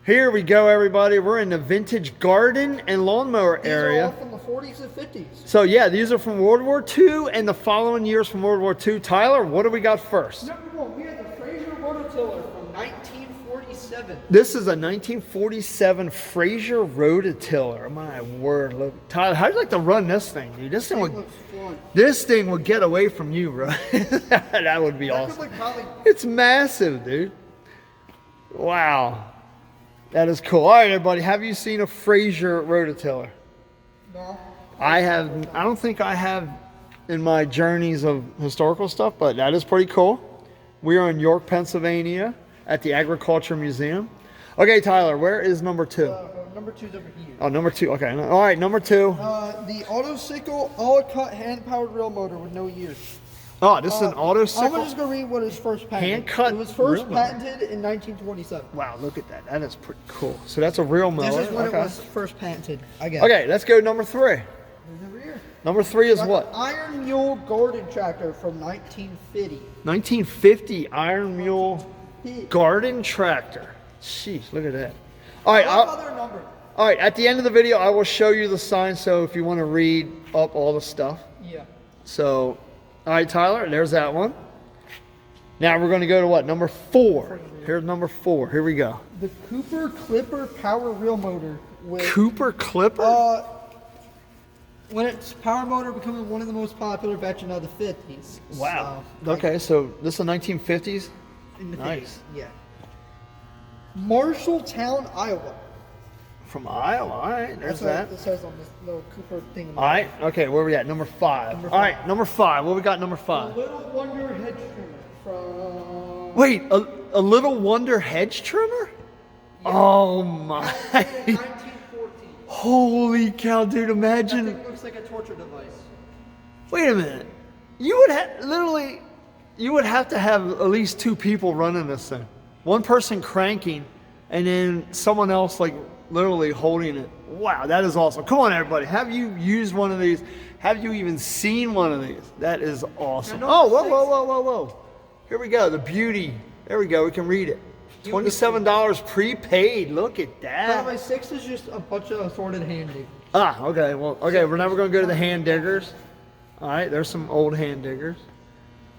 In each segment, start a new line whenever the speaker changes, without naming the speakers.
Here we go, everybody. We're in the vintage garden and lawnmower area.
These are all from the 40s and 50s.
So yeah, these are from World War II and the following years from World War II. Tyler, what do we got first?
Number one, we have the Frasier Rotater from 1947.
This is a 1947 Frasier Rotater. My word, look, Tyler, how'd you like to run this thing, dude? This thing would get away from you, bro. That would be awesome. It's massive, dude. Wow. That is cool. All right, everybody. Have you seen a Frasier Rotater?
No.
I don't think I have in my journeys of historical stuff, but that is pretty cool. We are in York, Pennsylvania at the Agriculture Museum. Okay, Tyler, where is number two?
Number two's over here.
Oh, number two. Okay. All right, number two.
The Sickle all-cut hand-powered reel motor with no years.
Oh, this is an Sickle.
I'm just going to read what is first patented.
Hand-cut.
It was first patented in 1927.
Wow, look at that. That is pretty cool. So that's a real mower.
This is when it was first patented, I guess.
Okay, let's go number three. Number three is what?
Iron Mule garden tractor from 1950.
1950 Iron Mule garden tractor. Jeez, look at that. All right, all right. At the end of the video, I will show you the sign. So if you want to read up all the stuff.
Yeah.
So, all right, Tyler. There's that one. Now we're going to go to what? Number four. Here's number four. Here we go.
The Cooper Clipper power reel motor. With,
Cooper Clipper.
When its power motor becoming one of the most popular veteran of the 50s.
Wow. So, okay, so this is the 1950s?
In the
nice.
50s, yeah. Marshalltown, Iowa.
From Iowa, all right, there's that.
It says on this little Cooper thing.
All right, okay, where are we at? Number five. All right, number five. What we got number five?
A Little Wonder hedge trimmer from...
Wait, a Little Wonder hedge trimmer? Yeah. Oh my.
1914.
Holy cow, dude, imagine.
That thing looks like a torture device.
Wait a minute. You would have, you would have to have at least two people running this thing. One person cranking, and then someone else literally holding it. Wow, that is awesome. Come on, everybody. Have you used one of these? Have you even seen one of these? That is awesome. Oh, whoa. Here we go. The beauty. There we go. We can read it. $27 prepaid. Look at that.
Number 6 is just a bunch of assorted hand diggers.
Ah, okay. Well, okay. We're now going to go to the hand diggers. All right. There's some old hand diggers.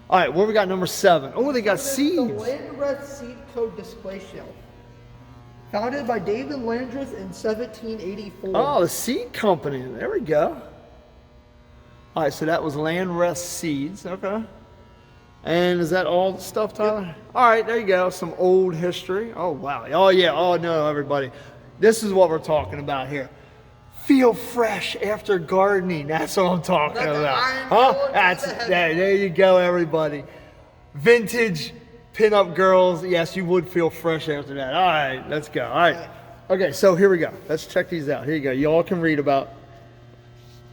All right. What we got? Number 7. Oh, they got seeds.
The Landr Seed Code display shelf. Founded by David Landr in 1784.
Oh, the seed company. There we go. All right. So that was Landr Seeds. Okay. And is that all the stuff, Tyler? Yep. All right, there you go. Some old history. Oh, wow. Oh, yeah. Oh, no, everybody. This is what we're talking about here. Feel fresh after gardening. That's what I'm talking about. Huh? There you go, everybody. Vintage pinup girls. Yes, you would feel fresh after that. All right, let's go. All right. Okay, so here we go. Let's check these out. Here you go. You all can read about.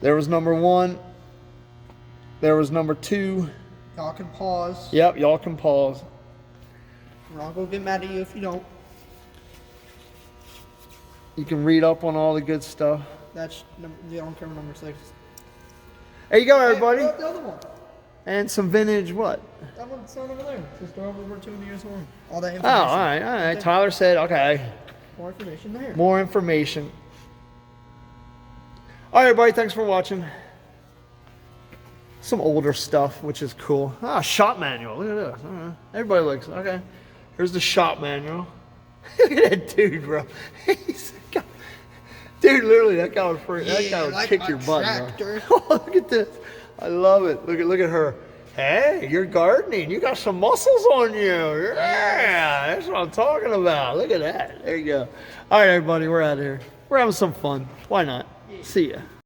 There was number 1. There was number 2.
Y'all can pause.
Yep, y'all can pause.
We're not going to get mad at you if you don't.
You can read up on all the good stuff.
That's the on-camera number 6.
There you go, everybody.
The other one.
And some vintage what?
That one's over there. Just over 2 years old. All that
information.
Oh,
all right. Tyler said, okay.
More information there.
More information. All right, everybody. Thanks for watching. Some older stuff, which is cool. Ah, shop manual. Look at this. Right. Everybody looks okay. Here's the shop manual. Look at that dude, bro. Dude, literally, that guy would kick your butt, bro. Oh, look at this. I love it. Look at her. Hey, you're gardening. You got some muscles on you. Yeah, that's what I'm talking about. Look at that. There you go. All right, everybody, we're out of here. We're having some fun. Why not? See ya.